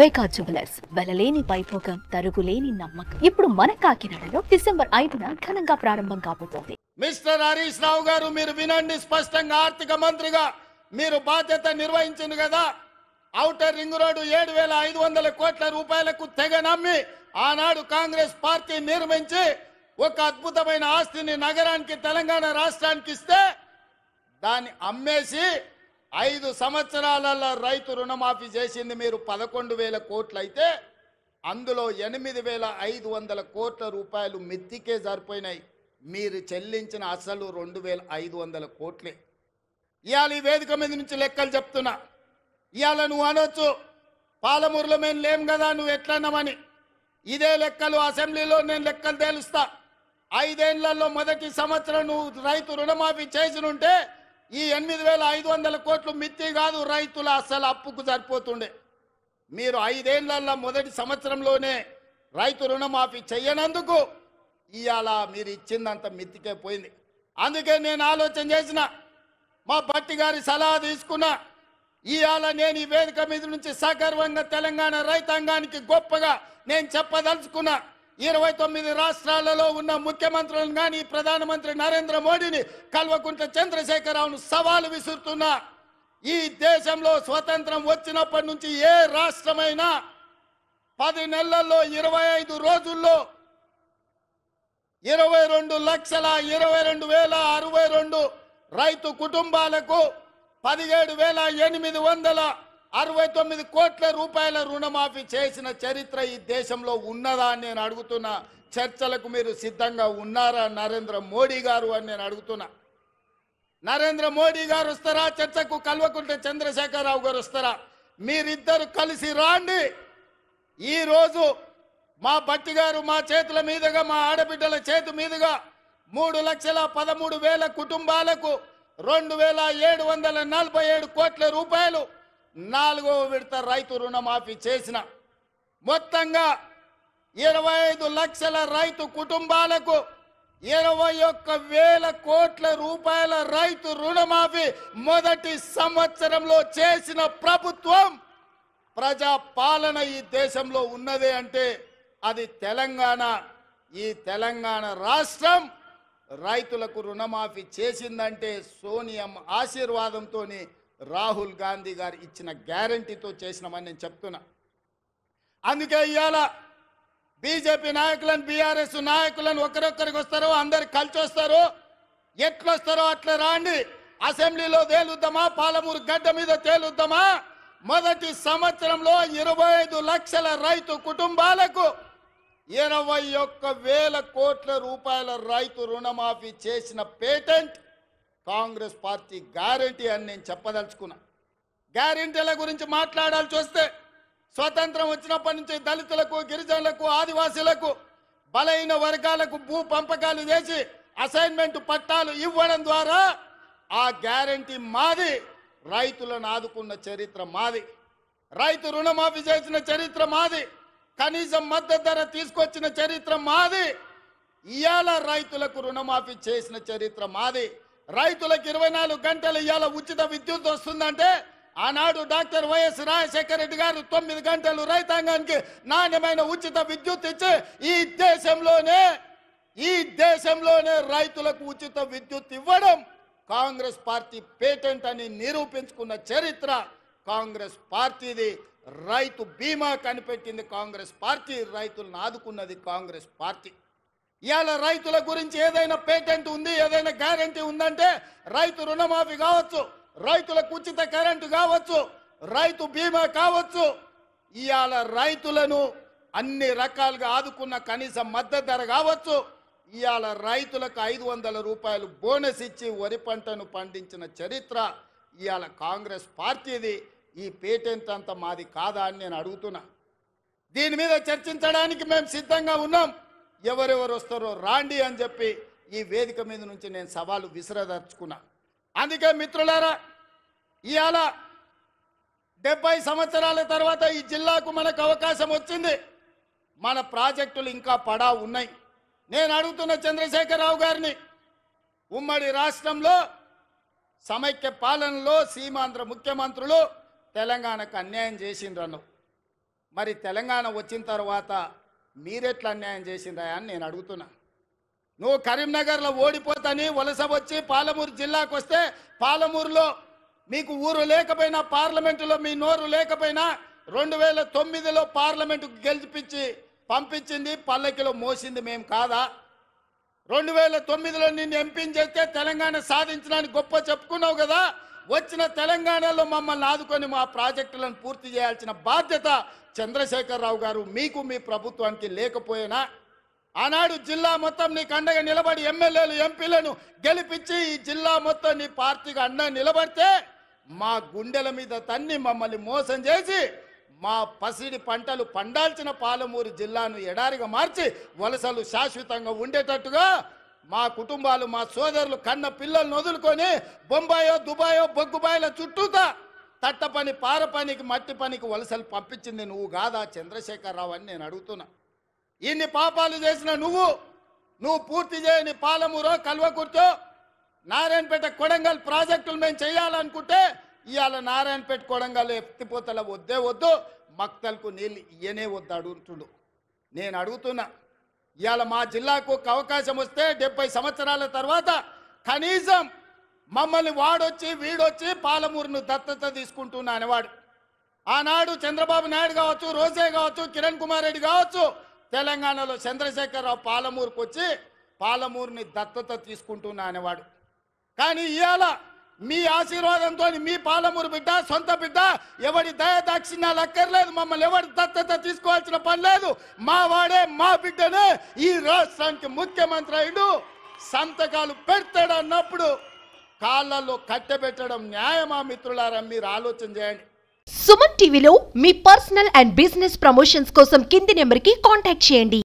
వైకా jewellers వెలలేని Vaibhogam తరుగులేని నమ్మకం. ఇప్పుడు మన కాకినాడలో డిసెంబర్ 5న ఘనంగా ప్రారంభం కాబోతోంది. మిస్టర్ హరీష్ రావు గారు, మీరు వినండి స్పష్టంగా. ఆర్థిక మంత్రిగా మీరు బాధ్యత నిర్వహించింది కదా. ఔటర్ రింగ్ రోడ్డు 7,500 కోట్ల రూపాయలకు తెగ నమ్మి ఆనాడు కాంగ్రెస్ పార్టీ నిర్మించి ఒక అద్భుతమైన ఆస్తిని నగరానికి, తెలంగాణ రాష్ట్రానికి ఇస్తే దాన్ని అమ్మేసి 5 సంవత్సరాలలో రైతు రుణమాఫీ చేసింది మీరు 11,000 కోట్లు అయితే అందులో 8,500 కోట్ల రూపాయలు మిత్తికే సరిపోయినాయి. మీరు చెల్లించిన అసలు 2,500 కోట్లే. ఇవాళ ఈ వేదిక మీద నుంచి లెక్కలు చెప్తున్నా. ఇవాళ నువ్వు అనొచ్చు, పాలమూరులో మేము లేం కదా, నువ్వు ఎట్లన్నామని. ఇదే లెక్కలు అసెంబ్లీలో నేను లెక్కలు తేలుస్తా. 5 ఏళ్లలో మొదటి సంవత్సరం నువ్వు రైతు రుణమాఫీ చేసినుంటే ఈ 8,500 కోట్లు మిత్తి కాదు, రైతుల అసలు అప్పుకు సరిపోతుండే. మీరు 5 ఏళ్లలో మొదటి సంవత్సరంలోనే రైతు రుణమాఫీ చెయ్యనందుకు ఇవాళ మీరు ఇచ్చిందంత మిత్తికే పోయింది. అందుకే నేను ఆలోచన చేసిన, మా భట్టి గారి సలహా తీసుకున్నా. ఇవాళ నేను ఈ వేదిక మీద నుంచి సగర్వంగా తెలంగాణ రైతాంగానికి గొప్పగా నేను చెప్పదలుచుకున్నా. 29 రాష్ట్రాలలో ఉన్న ముఖ్యమంత్రులను కానీ ప్రధానమంత్రి నరేంద్ర మోడీని, కల్వకుంట్ల చంద్రశేఖరరావును సవాలు విసురుతున్నా. ఈ దేశంలో స్వతంత్రం వచ్చినప్పటి నుంచి ఏ రాష్ట్రమైనా 10 నెలల్లో 25 రోజుల్లో 22,22,062 రైతు కుటుంబాలకు 17,869 కోట్ల రూపాయల రుణమాఫీ చేసిన చరిత్ర ఈ దేశంలో ఉన్నదా అని నేను అడుగుతున్నా. చర్చలకు మీరు సిద్ధంగా ఉన్నారా నరేంద్ర మోడీ గారు అని నేను అడుగుతున్నా. నరేంద్ర మోడీ గారు వస్తారా చర్చకు? కల్వకుంట్ల చంద్రశేఖరరావు గారు వస్తారా? మీరిద్దరు కలిసి రాండి. ఈరోజు మా భట్టి గారు మా చేతుల మీదుగా, మా ఆడబిడ్డల చేతి మీదుగా 3,13,000 కుటుంబాలకు 2,747 కోట్ల రూపాయలు 4వ విడత రైతు రుణమాఫీ చేసిన. మొత్తంగా 25 లక్షల రైతు కుటుంబాలకు 21,000 కోట్ల రూపాయల రైతు రుణమాఫీ మొదటి సంవత్సరంలో చేసిన ప్రభుత్వం, ప్రజా పాలన ఈ దేశంలో ఉన్నదే అంటే అది తెలంగాణ. ఈ తెలంగాణ రాష్ట్రం రైతులకు రుణమాఫీ చేసిందంటే సోనియమ్మ ఆశీర్వాదంతో, రాహుల్ గాంధీ గారు ఇచ్చిన గ్యారంటీతో చేసినామని నేను చెప్తున్నా. అందుకే ఇవాళ బీజేపీ నాయకులను, బీఆర్ఎస్ నాయకులను ఒకరొక్కరికి వస్తారో అందరు కలిసి వస్తారో, ఎట్లొస్తారో అట్లా రాండి. అసెంబ్లీలో తేలుద్దామా, పాలమూరు గడ్డ మీద తేలుద్దామా. మొదటి సంవత్సరంలో 25 లక్షల రైతు కుటుంబాలకు 21,000 కోట్ల రూపాయల రైతు రుణమాఫీ చేసిన పేటెంట్ కాంగ్రెస్ పార్టీ గ్యారంటీ అని నేను చెప్పదలుచుకున్నా. గ్యారంటీల గురించి మాట్లాడాల్సి వస్తే, స్వతంత్రం వచ్చినప్పటి నుంచి దళితులకు, గిరిజనులకు, ఆదివాసీలకు, బలైన వర్గాలకు భూ పంపకాలు చేసి అసైన్మెంట్ పట్టాలు ఇవ్వడం ద్వారా ఆ గ్యారంటీ మాది. రైతులను ఆదుకున్న చరిత్ర మాది. రైతు రుణమాఫీ చేసిన చరిత్ర మాది. కనీసం మద్దతు ధర తీసుకొచ్చిన చరిత్ర మాది. ఇవాళ రైతులకు రుణమాఫీ చేసిన చరిత్ర మాది. రైతులకు 24 గంటలు ఇవాళ ఉచిత విద్యుత్ వస్తుందంటే ఆనాడు డాక్టర్ వైఎస్ రాజశేఖర రెడ్డి గారు 9 గంటలు రైతాంగానికి నాణ్యమైన ఉచిత విద్యుత్ ఇచ్చి ఈ దేశంలోనే రైతులకు ఉచిత విద్యుత్ ఇవ్వడం కాంగ్రెస్ పార్టీ పేటెంట్ అని నిరూపించుకున్న చరిత్ర కాంగ్రెస్ పార్టీది. రైతు బీమా కనిపెట్టింది కాంగ్రెస్ పార్టీ. రైతులను ఆదుకున్నది కాంగ్రెస్ పార్టీ. ఇవాళ రైతుల గురించి ఏదైనా పేటెంట్ ఉంది, ఏదైనా గ్యారంటీ ఉందంటే రైతు రుణమాఫీ కావచ్చు, రైతులకు ఉచిత కరెంటు కావచ్చు, రైతు బీమా కావచ్చు. ఇవాళ రైతులను అన్ని రకాలుగా ఆదుకున్న కనీస మద్దతు ధర కావచ్చు. ఇవాళ రైతులకు 500 రూపాయలు బోనస్ ఇచ్చి వరి పంటను పండించిన చరిత్ర ఇవాళ కాంగ్రెస్ పార్టీది. ఈ పేటెంట్ అంతా మాది కాదా అని నేను అడుగుతున్నా. దీని మీద చర్చించడానికి మేము సిద్ధంగా ఉన్నాం. ఎవరెవరు వస్తారో రాండి అని చెప్పి ఈ వేదిక మీద నుంచి నేను సవాలు విసిరదర్చుకున్నా. అందుకే మిత్రులారా, ఇవాళ 70 సంవత్సరాల తర్వాత ఈ జిల్లాకు మనకు అవకాశం వచ్చింది. మన ప్రాజెక్టులు ఇంకా పడా ఉన్నాయి. నేను అడుగుతున్న చంద్రశేఖరరావు గారిని, ఉమ్మడి రాష్ట్రంలో సమైక్య పాలనలో సీమాంధ్ర ముఖ్యమంత్రులు తెలంగాణకు అన్యాయం చేసిండ్రన్నావు. మరి తెలంగాణ వచ్చిన తర్వాత మీరెట్లా అన్యాయం చేసిందా అని నేను అడుగుతున్నా. నువ్వు కరీంనగర్లో ఓడిపోతాని వలస వచ్చి పాలమూరు జిల్లాకు వస్తే పాలమూరులో మీకు ఊరు లేకపోయినా పార్లమెంటులో మీ నోరు లేకపోయినా 2009లో పార్లమెంటుకు గెలిపించి పంపించింది పల్లకిలో మోసింది మేము కాదా? 2009లో నిన్ను ఎంపీని చేస్తే తెలంగాణ సాధించడానికి గొప్ప చెప్పుకున్నావు కదా. వచ్చిన తెలంగాణలో మమ్మల్ని ఆదుకొని మా ప్రాజెక్టులను పూర్తి చేయాల్సిన బాధ్యత చంద్రశేఖరరావు గారు మీకు మీ ప్రభుత్వానికి లేకపోయినా ఆనాడు జిల్లా మొత్తం నీకు అండగా నిలబడి ఎమ్మెల్యేలు ఎంపీలను గెలిపించి ఈ జిల్లా మొత్తం నీ పార్టీకి అండగా నిలబడితే మా గుండెల మీద తన్ని మమ్మల్ని మోసం చేసి మా పసిడి పంటలు పండాల్సిన పాలమూరు జిల్లాను ఎడారిగా మార్చి వలసలు శాశ్వతంగా ఉండేటట్టుగా మా కుటుంబాలు మా సోదరులు కన్న పిల్లలను వదులుకొని బొంబాయో దుబాయో బొగ్గుబాయిల చుట్టూతా తట్ట పని పార పనికి మట్టి పనికి వలసలు పంపించింది నువ్వు కాదా చంద్రశేఖరరావు అని నేను అడుగుతున్నా. ఇన్ని పాపాలు చేసిన నువ్వు పూర్తి చేయని పాలమూరో కల్వకుర్తో నారాయణపేట కొడంగల్ ప్రాజెక్టులు మేము చేయాలనుకుంటే ఇవాళ నారాయణపేట కొడంగల్ ఎత్తిపోతల వద్దే వద్దు మక్తల్కు నీళ్ళు ఇయ్యనే వద్దు అడుగుతుండు. నేను అడుగుతున్నా, ఇవాళ మా జిల్లాకు ఒక అవకాశం వస్తే 70 సంవత్సరాల తర్వాత కనీసం మమ్మల్ని వాడొచ్చి వీడొచ్చి పాలమూరును దత్తత తీసుకుంటున్నా అనేవాడు. ఆనాడు చంద్రబాబు నాయుడు కావచ్చు, రోజే కావచ్చు, కిరణ్ కుమార్ రెడ్డి కావచ్చు, తెలంగాణలో చంద్రశేఖరరావు పాలమూరుకు వచ్చి పాలమూరుని దత్తత తీసుకుంటున్నా అనేవాడు. కానీ ఇవాళ మీ ఆశీర్వాదంతో మీ పాలమూరు బిడ్డ సొంత బిడ్డ ఎవరి దయదాక్షిణ్యాలు అక్కర్లేదు, మమ్మల్ని ఎవరి దత్తత తీసుకోవాల్సిన పని లేదు, మా వాడే మా బిడ్డనే ఈ రాష్ట్రానికి ముఖ్యమంత్రి అయ్యుడు సంతకాలు పెడతాడు అన్నప్పుడు కాళ్ళల్లో కట్టెబెట్టడం న్యాయమా? మిత్రులారా మీరు ఆలోచన చేయండి. సుమన్ టీవీలో మీ పర్సనల్ అండ్ బిజినెస్ ప్రమోషన్స్ కోసం కింది నెంబర్కి కాంటాక్ట్ చేయండి.